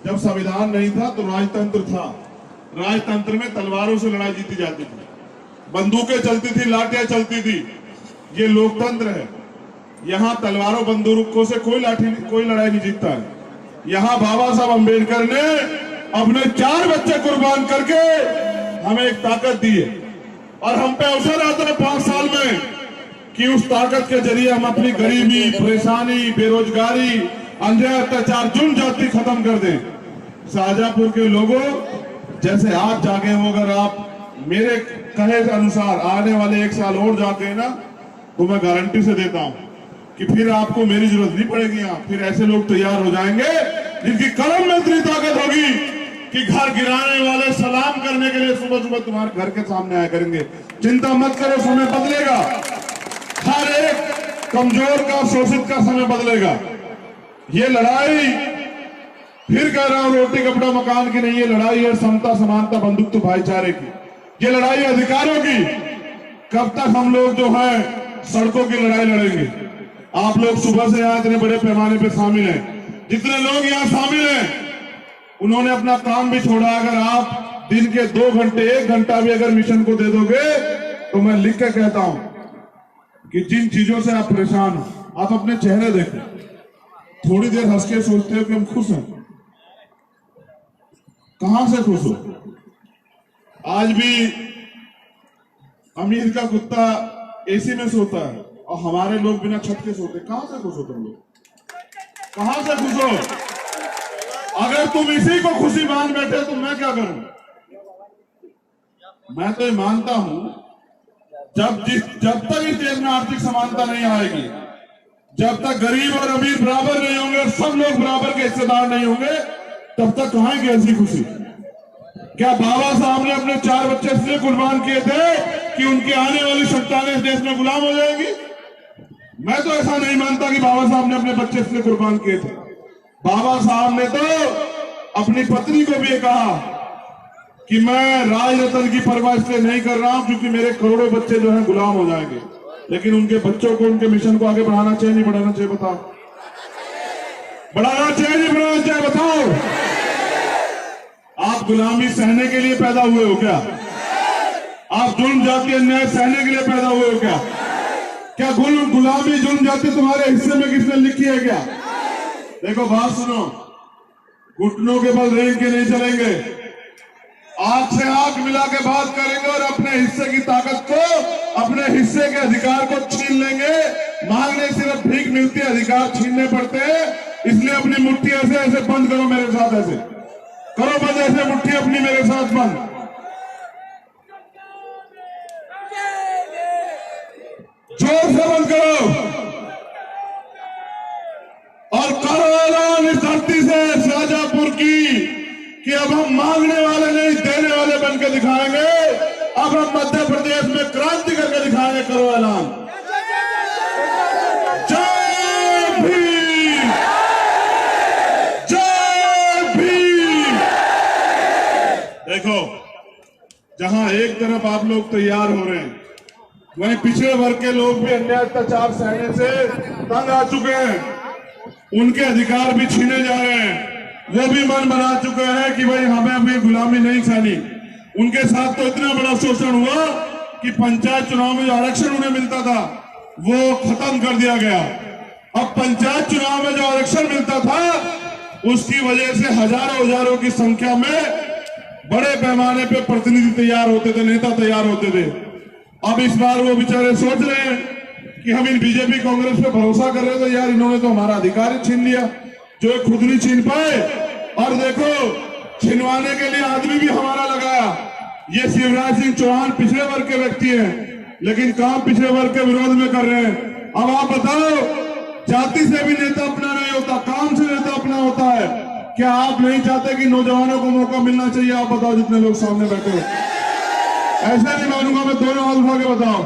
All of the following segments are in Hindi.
जब संविधान नहीं था तो राजतंत्र था। राजतंत्र में तलवारों से लड़ाई जीती जाती थी, बंदूकें चलती थी, लाठियां चलती थी। ये लोकतंत्र है। यहाँ तलवारों बंदूकों से कोई लड़ाई नहीं जीतता है। यहाँ बाबा साहब अम्बेडकर ने अपने 4 बच्चे कुर्बान करके हमें एक ताकत दी है, और हम पे अवसर आता है 5 साल में कि उस ताकत के जरिए हम अपनी गरीबी, परेशानी, बेरोजगारी, अन्याय, अत्याचार, जुर्म जाति खत्म कर दें। शाहजहांपुर के लोगों, जैसे आज जागे हो, अगर आप मेरे कहे अनुसार आने वाले 1 साल और जागे ना, तो मैं गारंटी से देता हूं कि फिर आपको मेरी जरूरत नहीं पड़ेगी। यहाँ फिर ऐसे लोग तैयार हो जाएंगे जिनकी कलम में इतनी ताकत होगी कि घर गिराने वाले सलाम करने के लिए सुबह सुबह तुम्हारे घर के सामने आया करेंगे। चिंता मत करो, समय बदलेगा। हर एक कमजोर का, शोषित का समय बदलेगा। ये लड़ाई, फिर कह रहा हूं, रोटी कपड़ा मकान की नहीं, ये लड़ाई है समता, समानता, बंधुत्व, भाईचारे की। ये लड़ाई है अधिकारों की। कब तक हम लोग जो है सड़कों की लड़ाई लड़ेंगे? आप लोग सुबह से यहाँ इतने बड़े पैमाने पे शामिल हैं। जितने लोग यहाँ शामिल हैं उन्होंने अपना काम भी छोड़ा। अगर आप दिन के 2 घंटे, 1 घंटा भी अगर मिशन को दे दोगे, तो मैं लिख के कहता हूं कि जिन चीजों से आप परेशान हो, आप अपने चेहरे देखो। थोड़ी देर हंस के सोचते हो कि हम खुश हैं। कहां से खुश हो? आज भी अमीर का कुत्ता एसी में सोता है और हमारे लोग बिना छत के सोते। कहां से खुश हो तुम लोग? कहां से खुश हो? अगर तुम इसी को खुशी मान बैठे तो मैं क्या करूं? मैं तो ये मानता हूं, जब तक इस देश में आर्थिक समानता नहीं आएगी, जब तक गरीब और अमीर बराबर नहीं होंगे, सब लोग बराबर के हिस्सेदार नहीं होंगे, तब तक कहां की ऐसी खुशी? क्या बाबा साहब ने अपने 4 बच्चे इसलिए कुर्बान किए थे कि उनकी आने वाली संतानें इस देश में गुलाम हो जाएंगी? मैं तो ऐसा नहीं मानता कि बाबा साहब ने अपने बच्चे इसलिए कुर्बान किए थे। बाबा साहब ने तो अपनी पत्नी को भी कहा कि मैं राज रतन की परवाह इसलिए नहीं कर रहा हूं क्योंकि मेरे करोड़ों बच्चे जो हैं गुलाम हो जाएंगे। लेकिन उनके बच्चों को, उनके मिशन को आगे बढ़ाना चाहिए, नहीं बढ़ाना चाहिए? बताओ। बढ़ाना चाहिए, नहीं बढ़ाना चाहिए? बताओ। आप गुलामी सहने के लिए पैदा हुए हो क्या? आप जुल्म जाति, अन्याय सहने के लिए पैदा हुए हो क्या? क्या गुलामी, जुल्म जाति तुम्हारे हिस्से में किसने लिखी है क्या? देखो, बात सुनो, घुटनों के बल रेंग के नहीं चलेंगे। आंख से आंख मिला के बात करेंगे और अपने हिस्से की ताकत को, अपने हिस्से के अधिकार को छीन लेंगे। मांगने सिर्फ भीख मिलती है, अधिकार छीनने पड़ते हैं। इसलिए अपनी मुट्ठी ऐसे ऐसे बंद करो, मेरे साथ ऐसे करो बंद, ऐसे मुट्ठी अपनी मेरे साथ बंद। जोर से बंद करो और करो ऐलान इस धरती से, शाहजहांपुर की, कि अब हम मांगने वाले नहीं, देने वाले बन के दिखाएंगे। अब हम मध्य प्रदेश में क्रांति करके दिखाएंगे। करो ऐलान। जय भीम, जय भीम। देखो, जहां एक तरफ आप लोग तैयार हो रहे हैं, वहीं पिछड़े वर्ग के लोग भी अन्याय, अत्याचार सहने से तंग आ चुके हैं। उनके अधिकार भी छीने जा रहे हैं। वो भी मन बना चुके हैं कि भाई हमें अभी गुलामी नहीं सहनी। उनके साथ तो इतना बड़ा शोषण हुआ कि पंचायत चुनाव में जो आरक्षण उन्हें मिलता था वो खत्म कर दिया गया। अब पंचायत चुनाव में जो आरक्षण मिलता था उसकी वजह से हजारों की संख्या में बड़े पैमाने पे प्रतिनिधि तैयार होते थे, नेता तैयार होते थे। अब इस बार वो बेचारे सोच रहे हैं कि हम इन बीजेपी कांग्रेस पे भरोसा कर रहे थे, यार इन्होंने तो हमारा अधिकार ही छीन लिया, जो खुद नहीं छीन पाए। और देखो, छिनवाने के लिए आदमी भी हमारा लगाया। ये शिवराज सिंह चौहान पिछड़े वर्ग के व्यक्ति हैं, लेकिन काम पिछड़े वर्ग के विरोध में कर रहे हैं। अब आप बताओ, जाति से भी नेता अपना नहीं होता, काम से नेता अपना होता है। क्या आप नहीं चाहते कि नौजवानों को मौका मिलना चाहिए? आप बताओ, जितने लोग सामने बैठे हो। ऐसे नहीं मानूंगा मैं, दोनों हाथ उठा के बताओ,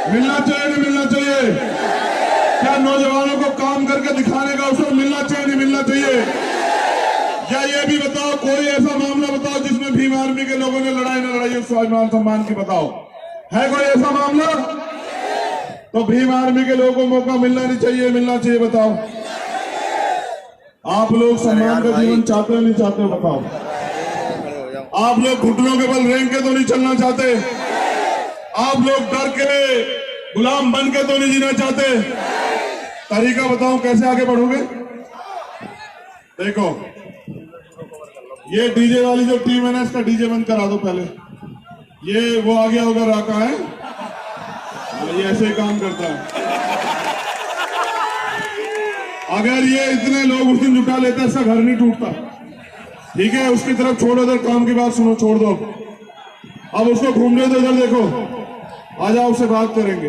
मिलना चाहिए नहीं मिलना चाहिए? क्या नौजवानों को काम करके दिखाने का अवसर मिलना चाहिए नहीं मिलना चाहिए? या ये भी बताओ, कोई ऐसा मामला बताओ जिसमें भीम आर्मी के लोगों ने लड़ाई न लड़ाई हो स्वाभिमान सम्मान की? बताओ, है कोई ऐसा मामला? तो भीम आर्मी के लोगों को मौका मिलना नहीं चाहिए, मिलना चाहिए? बताओ। आप लोग सम्मान का जीवन चाहते हो नहीं चाहते हो बताओ? आप लोग घुटनों के बल रेंग के तो नहीं चलना चाहते? आप लोग डर के गुलाम बन के तो नहीं जीना चाहते? तरीका बताओ कैसे आगे बढ़ोगे? देखो ये डीजे वाली जो टीम है ना, इसका डीजे बंद करा दो पहले। ये वो आ गया होगा राका है, ये ऐसे ही काम करता है। अगर ये इतने लोग उस दिन जुटा लेते ऐसा घर नहीं टूटता। ठीक है, उसकी तरफ छोड़ो, इधर काम की बात सुनो, छोड़ दो। अब उसको घूमने दो, इधर देखो, आ जाओ, उससे बात करेंगे।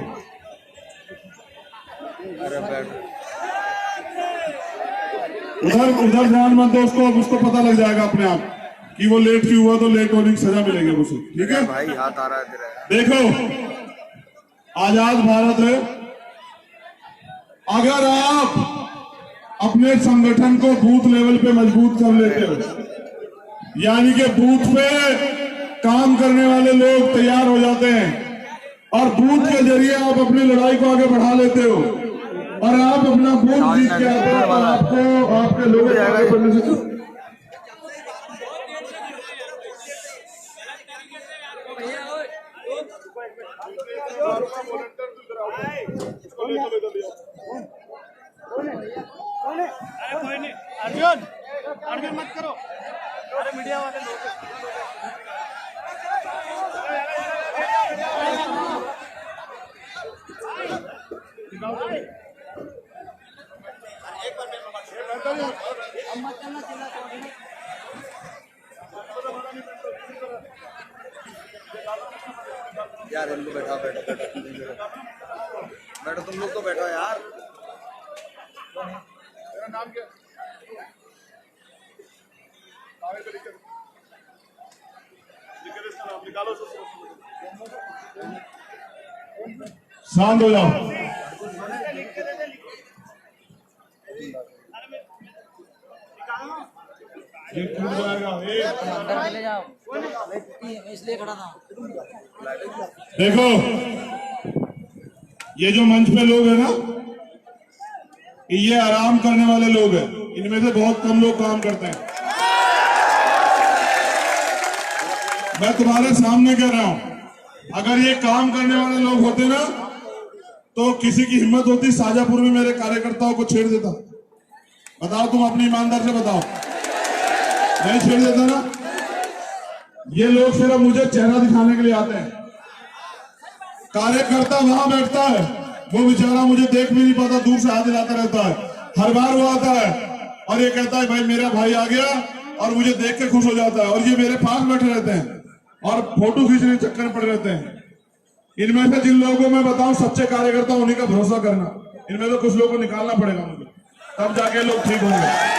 उधर उधर ध्यान मत दो उसको, अब उसको पता लग जाएगा अपने आप कि वो लेट क्यों हुआ, तो लेट होने की सजा मिलेगी उसे। ठीक है भाई, हाथ आ रहा है तेरा। देखो आजाद भारत है, अगर आप अपने संगठन को बूथ लेवल पे मजबूत कर लेते हो, यानी कि बूथ पे काम करने वाले लोग तैयार हो जाते हैं और बूथ के जरिए आप अपनी लड़ाई को आगे बढ़ा लेते हो और आप अपना बूथ जीत के आते हो, तो आपको आपके लोगों को आगे बढ़ने से अर्जुन अर्जुन मत करो, अरे मीडिया वाले लोग। यार इनको बैठा बैठो बैठो बैठो, तुम लोग तो बैठो यार। मेरा नाम क्या? शांत हो जाओ। ये टूट जाएगा। अंदर चले जाओ, इसलिए खड़ा था। देखो ये जो मंच पे लोग हैं ना, ये आराम करने वाले लोग हैं, इनमें से बहुत कम लोग काम करते हैं। मैं तुम्हारे सामने कह रहा हूं, अगर ये काम करने वाले लोग होते ना, तो किसी की हिम्मत होती शाजापुर में मेरे कार्यकर्ताओं को छेड़ देता? बताओ, तुम अपनी ईमानदार से बताओ, नहीं छेड़ देता ना? ये लोग सिर्फ मुझे चेहरा दिखाने के लिए आते हैं। कार्यकर्ता वहां बैठता है, वो बेचारा मुझे देख भी नहीं पाता, दूर से हाथ हिलाता रहता है। हर बार वो आता है और ये कहता है भाई मेरा भाई आ गया, और मुझे देख के खुश हो जाता है। और ये मेरे पास बैठे रहते हैं और फोटो खींचने के चक्कर में पड़े रहते हैं। इनमें से जिन लोगों को मैं बताऊं सच्चे कार्यकर्ता होने का भरोसा करना, इनमें से कुछ लोगों को निकालना पड़ेगा मुझे, तब जाके लोग ठीक होंगे।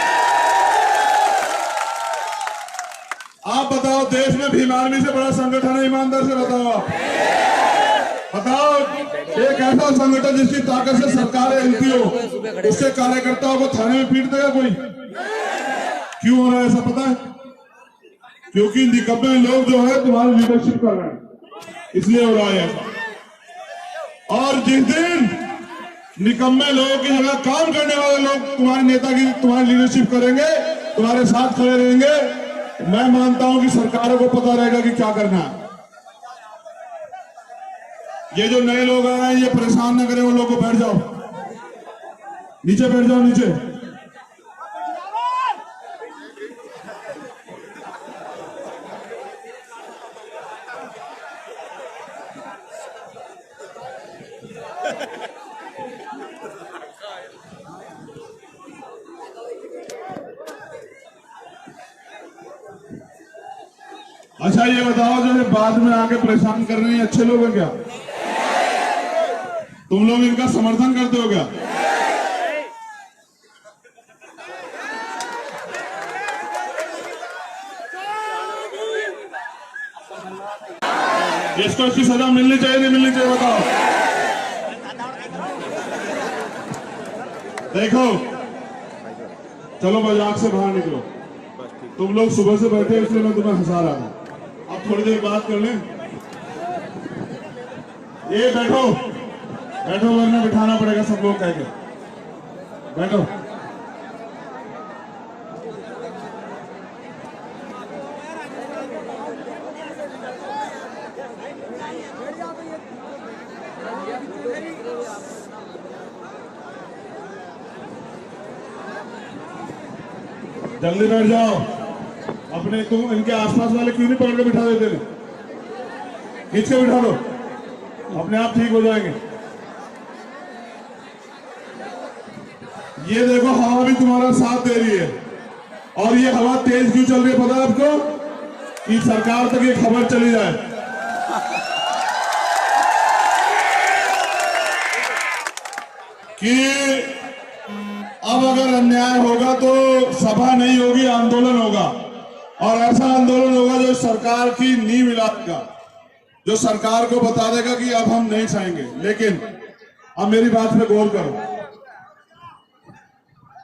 आप बताओ, देश में भीम आर्मी से बड़ा संगठन है? ईमानदार से बताओ, आप बताओ, एक ऐसा संगठन जिसकी ताकत से सरकारें हिलती हो, उसके कार्यकर्ताओं को थाने में पीट देगा कोई? क्यों हो रहा है ऐसा पता है? क्योंकि निकम्मे लोग जो है तुम्हारी लीडरशिप कर रहे हैं, इसलिए हो रहा है ऐसा। और जिस दिन निकम्मे लोगों की जगह काम करने वाले लोग तुम्हारे नेता की, तुम्हारी लीडरशिप करेंगे, तुम्हारे साथ खड़े रहेंगे, मैं मानता हूं कि सरकारों को पता रहेगा कि क्या करना है। ये जो नए लोग आ रहे हैं, ये परेशान न करें वो लोगों को। बैठ जाओ नीचे, बैठ जाओ नीचे। अच्छा ये बताओ, जो है बाद में आके परेशान कर रहे हैं, अच्छे लोग हैं क्या? तुम लोग इनका समर्थन करते हो क्या? इसको इसकी सजा मिलनी चाहिए नहीं मिलनी चाहिए बताओ? देखो चलो मजाक से बाहर निकलो। तुम लोग सुबह से बैठे इसलिए मैं तुम्हें हंसा रहा हूं। अब थोड़ी देर बात कर लें। ये बैठो बैठो, वरना बिठाना पड़ेगा सब लोग कह के। बैठो जल्दी बैठ जाओ। अपने तुम इनके आसपास वाले क्यों नहीं पकड़ के बिठा देते? खींच के बिठा दो, अपने आप ठीक हो जाएंगे। ये देखो हवा भी तुम्हारा साथ दे रही है। और ये हवा तेज क्यों चल रही है पता है आपको? कि सरकार तक ये खबर चली जाए कि अब अगर अन्याय होगा तो सभा नहीं होगी, आंदोलन होगा। और ऐसा आंदोलन होगा जो सरकार की नींव हिला देगा, जो सरकार को बता देगा कि अब हम नहीं सहेंगे। लेकिन अब मेरी बात पे गौर करो,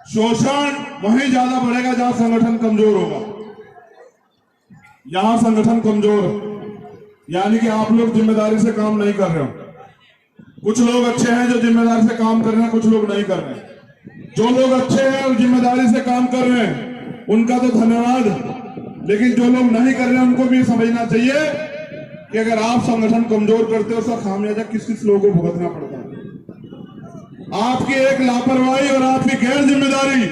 शोषण वहीं ज्यादा बढ़ेगा जहां संगठन कमजोर होगा। यहां संगठन कमजोर है, यानी कि आप लोग जिम्मेदारी से काम नहीं कर रहे हो। कुछ लोग अच्छे हैं जो जिम्मेदारी से काम कर रहे हैं, कुछ लोग नहीं कर रहे हैं। जो लोग अच्छे हैं और जिम्मेदारी से काम कर रहे हैं उनका तो धन्यवाद, लेकिन जो लोग नहीं कर रहे हैं उनको भी समझना चाहिए कि अगर आप संगठन कमजोर करते हो उसका खामियाजा किस किस लोगों को भुगतना पड़ता है। आपकी एक लापरवाही और आपकी गैर जिम्मेदारी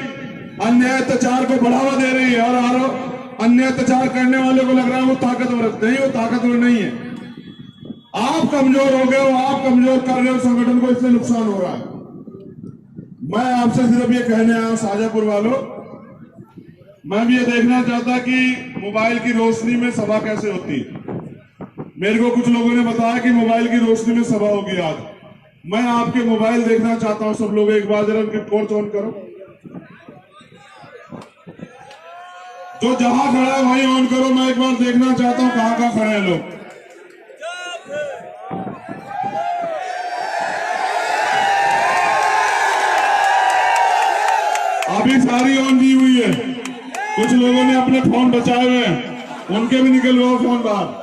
अन्याय अत्याचार को बढ़ावा दे रही है। और अन्य अत्याचार करने वाले को लग रहा है वो ताकतवर नहीं, वो ताकतवर नहीं है। आप कमजोर हो गए हो, आप कमजोर कर रहे हो संगठन को, इसलिए नुकसान हो रहा है। मैं आपसे सिर्फ ये कहने आया हूं शाजापुर वालों, मैं भी ये देखना चाहता कि मोबाइल की रोशनी में सभा कैसे होती है। मेरे को कुछ लोगों ने बताया कि मोबाइल की रोशनी में सभा होगी आज। मैं आपके मोबाइल देखना चाहता हूं। सब लोग एक बार जरा उनके टॉर्च ऑन करो, जो जहां खड़ा है वहीं ऑन करो। मैं एक बार देखना चाहता हूं कहां कहां खड़े हैं लोग। अभी सारी ऑन की हुई है। कुछ लोगों ने अपने फोन बचाए हुए हैं, उनके भी निकल हुआ फोन बाहर।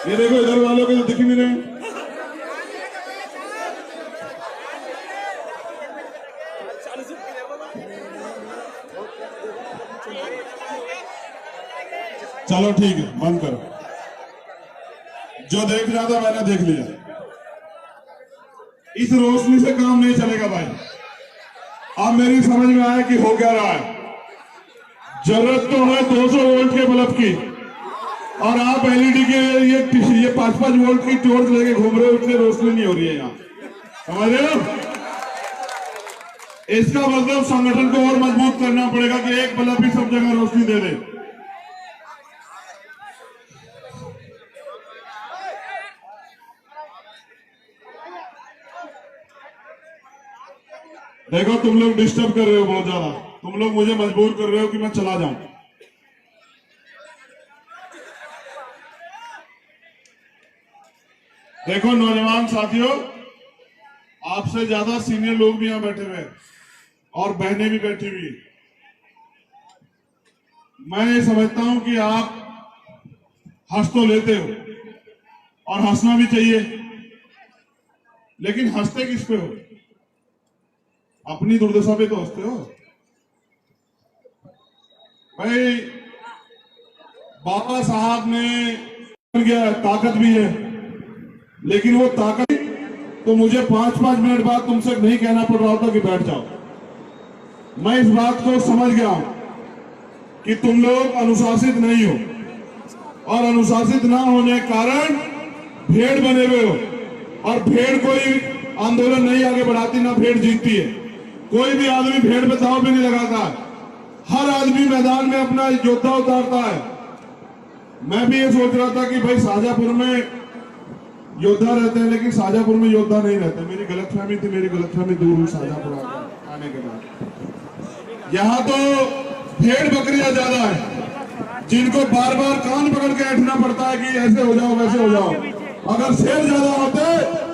ये देखो इधर वालों के तो दिख ही नहीं रहे। चलो ठीक है, बंद करो। जो देखना था मैंने देख लिया। इस रोशनी से काम नहीं चलेगा भाई। अब मेरी समझ में आया कि हो क्या रहा है। जरूरत तो है 200 वोल्ट के बल्ब की, और आप एलईडी के ये 5-5 वोल्ट की टॉर्च लेके घूम रहे हो, इसलिए रोशनी नहीं हो रही है यहाँ। समझ रहे हो? इसका मतलब संगठन को और मजबूत करना पड़ेगा कि एक बल्ब ही सब जगह रोशनी दे दे। देखो तुम लोग डिस्टर्ब कर रहे हो बहुत ज्यादा। तुम लोग मुझे मजबूर कर रहे हो कि मैं चला जाऊं। देखो नौजवान साथियों, आपसे ज्यादा सीनियर लोग भी यहां बैठे हुए हैं और बहनें भी बैठी हुई हैं। मैं ये समझता हूं कि आप हंस तो लेते हो और हंसना भी चाहिए, लेकिन हंसते किस पे हो? अपनी दुर्दशा पे तो हंसते हो भाई। बाबा साहब ने गया ताकत भी है, लेकिन वो ताकत तो मुझे 5-5 मिनट बाद तुमसे नहीं कहना पड़ रहा होता कि बैठ जाओ। मैं इस बात को समझ गया हूं कि तुम लोग अनुशासित नहीं हो, और अनुशासित ना होने के कारण भेड़ बने हुए हो। और भेड़ कोई आंदोलन नहीं आगे बढ़ाती, ना भेड़ जीतती है। कोई भी आदमी भेड़ पे दांव भी नहीं लगाता है। हर आदमी मैदान में अपना योद्धा उतारता है। मैं भी ये सोच रहा था कि भाई शाजापुर में योद्धा रहते हैं, लेकिन शाजापुर में योद्धा नहीं रहते। मेरी गलतफहमी थी, मेरी गलतफहमी दूर हुई शाजापुर आने के बाद। यहाँ तो भेड़ बकरियां ज्यादा है, जिनको बार बार कान पकड़ के बैठना पड़ता है कि ऐसे हो जाओ वैसे हो जाओ। अगर शेर ज्यादा होते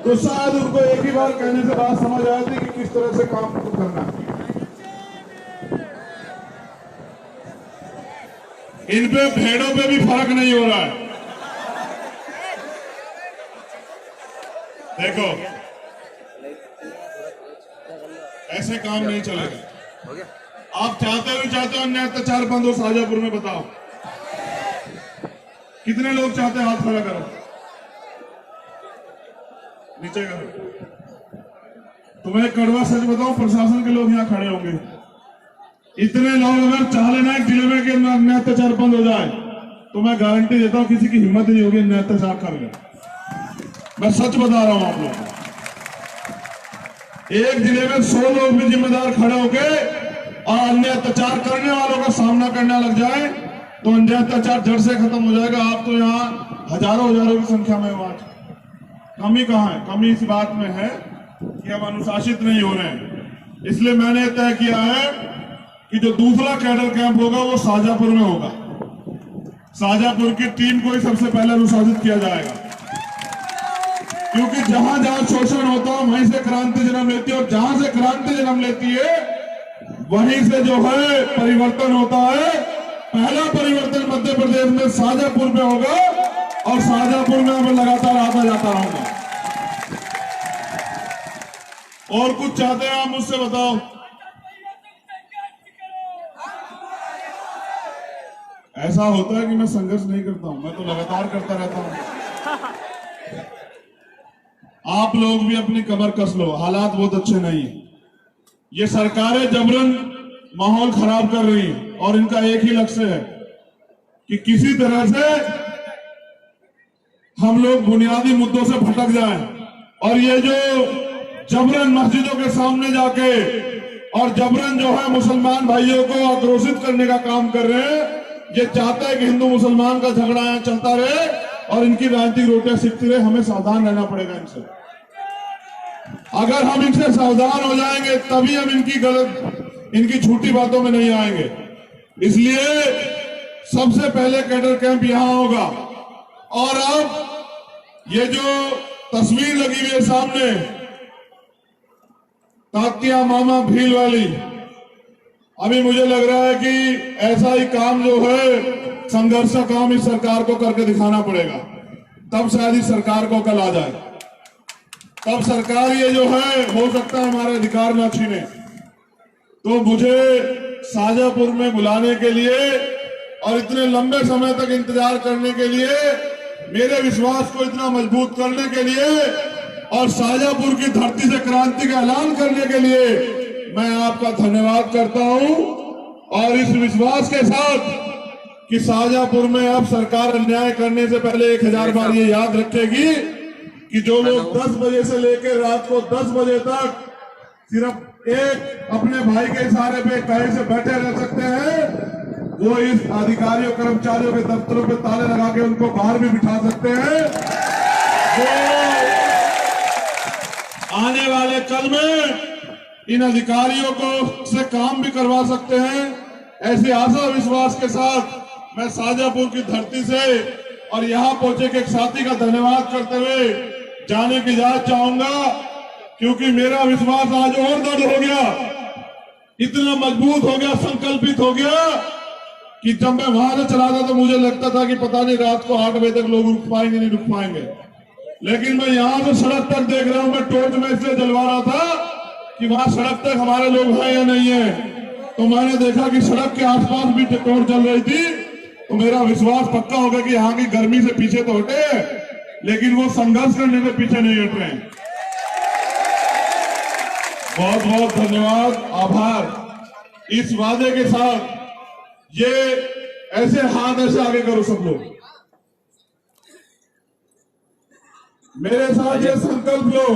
तो शायद उनको एक ही बार कहने से बात समझ आती कि किस तरह से काम करना है। इन पे भेड़ों पे भी फर्क नहीं हो रहा है। देखो ऐसे काम नहीं चलेगा। आप चाहते हो अन्याय अत्याचार बंद हो शाजापुर में? बताओ कितने लोग चाहते हैं? हाथ खड़ा करो, नीचे करो। तुम्हें कड़वा सच बताऊं, प्रशासन के लोग यहाँ खड़े होंगे। इतने लोग अगर चाह लेना एक जिले में कि अन्याय अत्याचार बंद हो जाए, तो मैं गारंटी देता हूं किसी की हिम्मत नहीं होगी अन्याय अत्याचार कर ले। मैं सच बता रहा हूं आप लोगों को। एक जिले में 100 लोग भी जिम्मेदार खड़े होके और अन्य अत्याचार करने वालों का सामना करने लग जाए तो अन्य अत्याचार जड़ से खत्म हो जाएगा। आप तो यहाँ हजारों की संख्या में आज कमी कहाँ है? कमी इस बात में है कि हम अनुशासित नहीं हो रहे हैं। इसलिए मैंने तय किया है कि जो दूसरा कैडर कैंप होगा वो शाजापुर में होगा। शाजापुर की टीम को ही सबसे पहले अनुशासित किया जाएगा, क्योंकि जहां जहां शोषण होता है वहीं से क्रांति जन्म लेती है, और जहां से क्रांति जन्म लेती है वहीं से जो है परिवर्तन होता है। पहला परिवर्तन मध्य प्रदेश में शाजापुर में होगा और शाजापुर में मैं लगातार आता जाता रहूंगा। और कुछ चाहते हैं आप मुझसे बताओ? ऐसा होता है कि मैं संघर्ष नहीं करता हूं, मैं तो लगातार करता रहता हूं। आप लोग भी अपनी कमर कस लो, हालात बहुत अच्छे नहीं है। ये सरकारें जबरन माहौल खराब कर रही हैं और इनका एक ही लक्ष्य है कि किसी तरह से हम लोग बुनियादी मुद्दों से भटक जाएं। और ये जो जबरन मस्जिदों के सामने जाके और जबरन जो है मुसलमान भाइयों को आक्रोशित करने का काम कर रहे हैं, ये चाहता है कि हिंदू मुसलमान का झगड़ा यहाँ चलता रहे और इनकी राजनीतिक रोटियां सीखती रहे। हमें सावधान रहना पड़ेगा इनसे। अगर हम इनसे सावधान हो जाएंगे तभी हम इनकी झूठी बातों में नहीं आएंगे। इसलिए सबसे पहले कैडर कैंप यहां होगा। और अब ये जो तस्वीर लगी हुई है सामने, तात्या मामा भील वाली, अभी मुझे लग रहा है कि ऐसा ही काम जो है संघर्ष का काम इस सरकार को करके दिखाना पड़ेगा, तब शायद इस सरकार को कल आ जाए। तब सरकार ये जो है हो सकता है हमारे अधिकार न छीने। तो मुझे शाजापुर में बुलाने के लिए और इतने लंबे समय तक इंतजार करने के लिए, मेरे विश्वास को इतना मजबूत करने के लिए और शाजापुर की धरती से क्रांति का ऐलान करने के लिए मैं आपका धन्यवाद करता हूं। और इस विश्वास के साथ कि शाजापुर में अब सरकार अन्याय करने से पहले 1000 बार ये याद रखेगी कि जो लोग 10 बजे से लेकर रात को 10 बजे तक सिर्फ एक अपने भाई के इशारे पे कहीं से बैठे रह सकते हैं, वो इस अधिकारियों कर्मचारियों के दफ्तरों पे ताले लगा के उनको बाहर भी बिठा सकते हैं। वो आने वाले कल में इन अधिकारियों को से काम भी करवा सकते हैं। ऐसी आशा विश्वास के साथ मैं शाजापुर की धरती से और यहां पहुंचे के एक साथी का धन्यवाद करते हुए जाने की इजाजत चाहूंगा, क्योंकि मेरा विश्वास आज और दृढ़ हो गया, इतना मजबूत हो गया, संकल्पित हो गया कि जब मैं वहां से चला था तो मुझे लगता था कि पता नहीं रात को 8 बजे तक लोग रुक पाएंगे नहीं रुक पाएंगे। लेकिन मैं यहां से सड़क तक देख रहा हूं। मैं टॉर्च में इसलिए जलवा रहा था कि वहां सड़क तक हमारे लोग हैं या नहीं है। तो मैंने देखा कि सड़क के आसपास भी टॉर्च जल रही थी, तो मेरा विश्वास पक्का हो गया कि यहाँ की गर्मी से पीछे तो हटे, लेकिन वो संघर्ष करने से पीछे नहीं हट रहे हैं। बहुत बहुत धन्यवाद, आभार। इस वादे के साथ ये ऐसे हाथ ऐसे आगे करो सब लोग, मेरे साथ ये संकल्प लो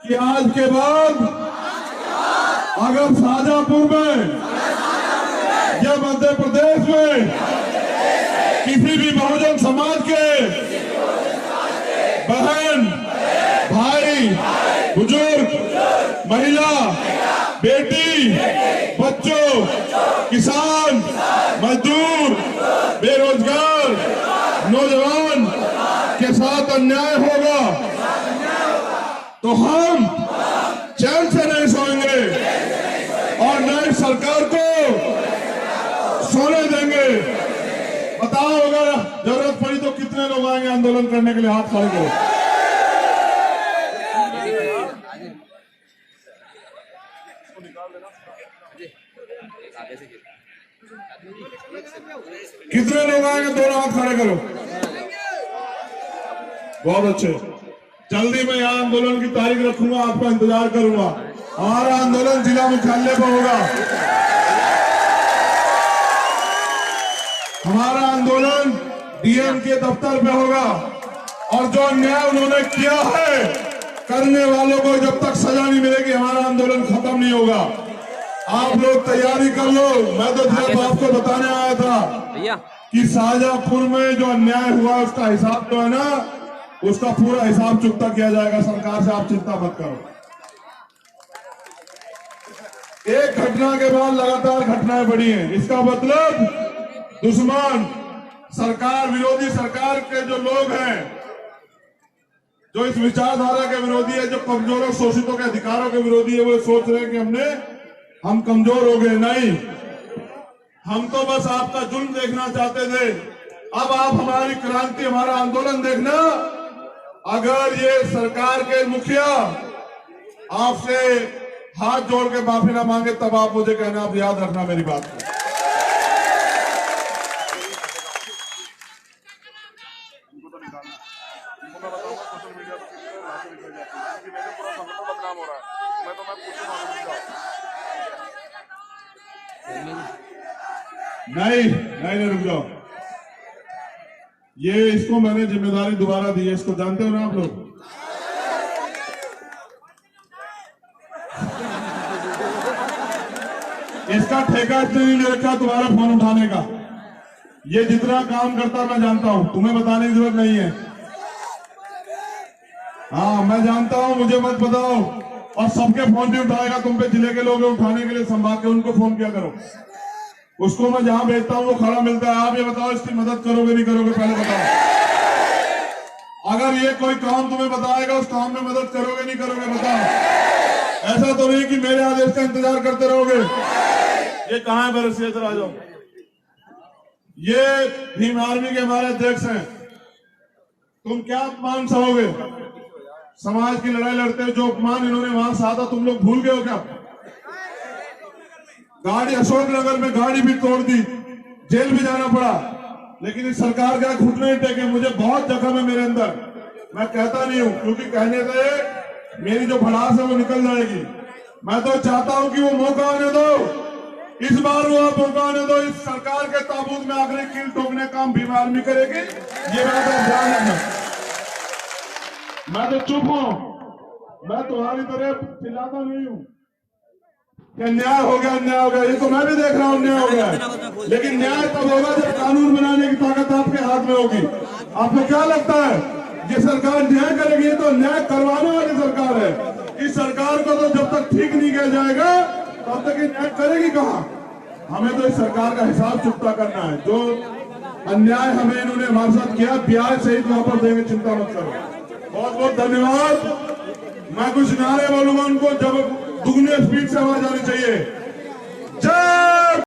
कि आज के बाद अगर शाजापुर में या मध्य प्रदेश में किसी भी बहुजन समाज के बहन, भाई, बुजुर्ग, महिला, बेटी, बच्चों, किसान, मजदूर, बेरोजगार, नौजवान के साथ अन्याय होगा तो हम चैन से नहीं सोएंगे और नई सरकार को सोने देंगे। बताओ अगर जरूरत पड़ी तो कितने लोग आएंगे आंदोलन करने के लिए? हाथ खड़े करो। कितने लोग आएंगे? दोनों हाथ खड़े करो। बहुत अच्छे। जल्दी मैं यहाँ आंदोलन की तारीख रखूंगा, आपका इंतजार करूंगा। हमारा आंदोलन जिला मुख्यालय पर होगा। हमारा आंदोलन डीएम के दफ्तर पे होगा और जो अन्याय उन्होंने किया है करने वालों को जब तक सजा नहीं मिलेगी हमारा आंदोलन खत्म नहीं होगा। आप लोग तैयारी कर लो। मैं तो सिर्फ आपको बताने आया था कि शाहजहांपुर में जो अन्याय हुआ उसका हिसाब तो है ना, उसका पूरा हिसाब चुकता किया जाएगा सरकार से, आप चिंता मत करो। एक घटना के बाद लगातार घटनाएं बढ़ी हैं, इसका मतलब दुश्मन सरकार, विरोधी सरकार के जो लोग हैं, जो इस विचारधारा के विरोधी है, जो कमजोरों शोषितों के अधिकारों के विरोधी है, वो सोच रहे हैं कि हम कमजोर हो गए। नहीं, हम तो बस आपका जुल्म देखना चाहते थे। अब आप हमारी क्रांति, हमारा आंदोलन देखना। अगर ये सरकार के मुखिया आपसे हाथ जोड़ के माफी ना मांगे तब आप मुझे कहना, आप याद रखना मेरी बात को। नहीं, रुक जाओ। ये इसको मैंने जिम्मेदारी दोबारा दी है, इसको जानते हो ना आप लोग। इसका ठेका इसने नहीं ले रखा तुम्हारा फोन उठाने का। ये जितना काम करता मैं जानता हूं, तुम्हें बताने की जरूरत नहीं है। हाँ, मैं जानता हूं, मुझे मत बताओ। और सबके फोन नहीं उठाएगा, तुम पे जिले के लोग उठाने के लिए संभाल के उनको फोन किया करो। उसको मैं जहां भेजता हूं वो खड़ा मिलता है। आप ये बताओ, इसकी मदद करोगे नहीं करोगे, पहले बताओ। अगर ये कोई काम तुम्हें बताएगा, उस काम में मदद करोगे नहीं करोगे, बताओ। ऐसा तो नहीं कि मेरे आदेश का इंतजार करते रहोगे। ये कहां है बरसिया, इधर आ जाओ। ये भीम आर्मी के हमारे अध्यक्ष हैं। तुम क्या अपमान सहोगे? समाज की लड़ाई लड़ते हो, जो अपमान इन्होंने वहां सहा था तुम लोग भूल गए हो क्या? गाड़ी अशोकनगर में गाड़ी भी तोड़ दी, जेल भी जाना पड़ा, लेकिन इस सरकार का घुटने टेके। मुझे बहुत जख्म है मेरे अंदर, मैं कहता नहीं हूं, क्योंकि कहने से मेरी जो भड़ास है वो निकल जाएगी। मैं तो चाहता हूं कि वो मौका आने दो, इस बार वो मौका आने दो। इस सरकार के ताबूत में आखिरी कील ठोकने का काम भीम आर्मी करेगी, ये मेरा तो ध्यान रखना। मैं तो चुप हूं, मैं तुम्हारी तरह चिल्लाता नहीं हूं कि अन्याय हो गया, अन्याय हो गया। ये तो मैं भी देख रहा हूं अन्याय हो गया, लेकिन न्याय तब होगा जब कानून बनाने की ताकत आपके हाथ में होगी। आपको क्या लगता है ये सरकार न्याय करेगी? ये तो न्याय करवाने वाली सरकार है। इस सरकार को तो जब तक ठीक नहीं किया जाएगा तब तक ये न्याय करेगी कहां? हमें तो इस सरकार का हिसाब चुकता करना है। जो अन्याय हमें इन्होंने हमारे साथ किया, ब्याज सहित वापस देंगे, चिंता मत करो। बहुत बहुत धन्यवाद। मैं कुछ नारे बोलूंगा, उनको जब दुगनी स्पीड से आवाज आनी चाहिए।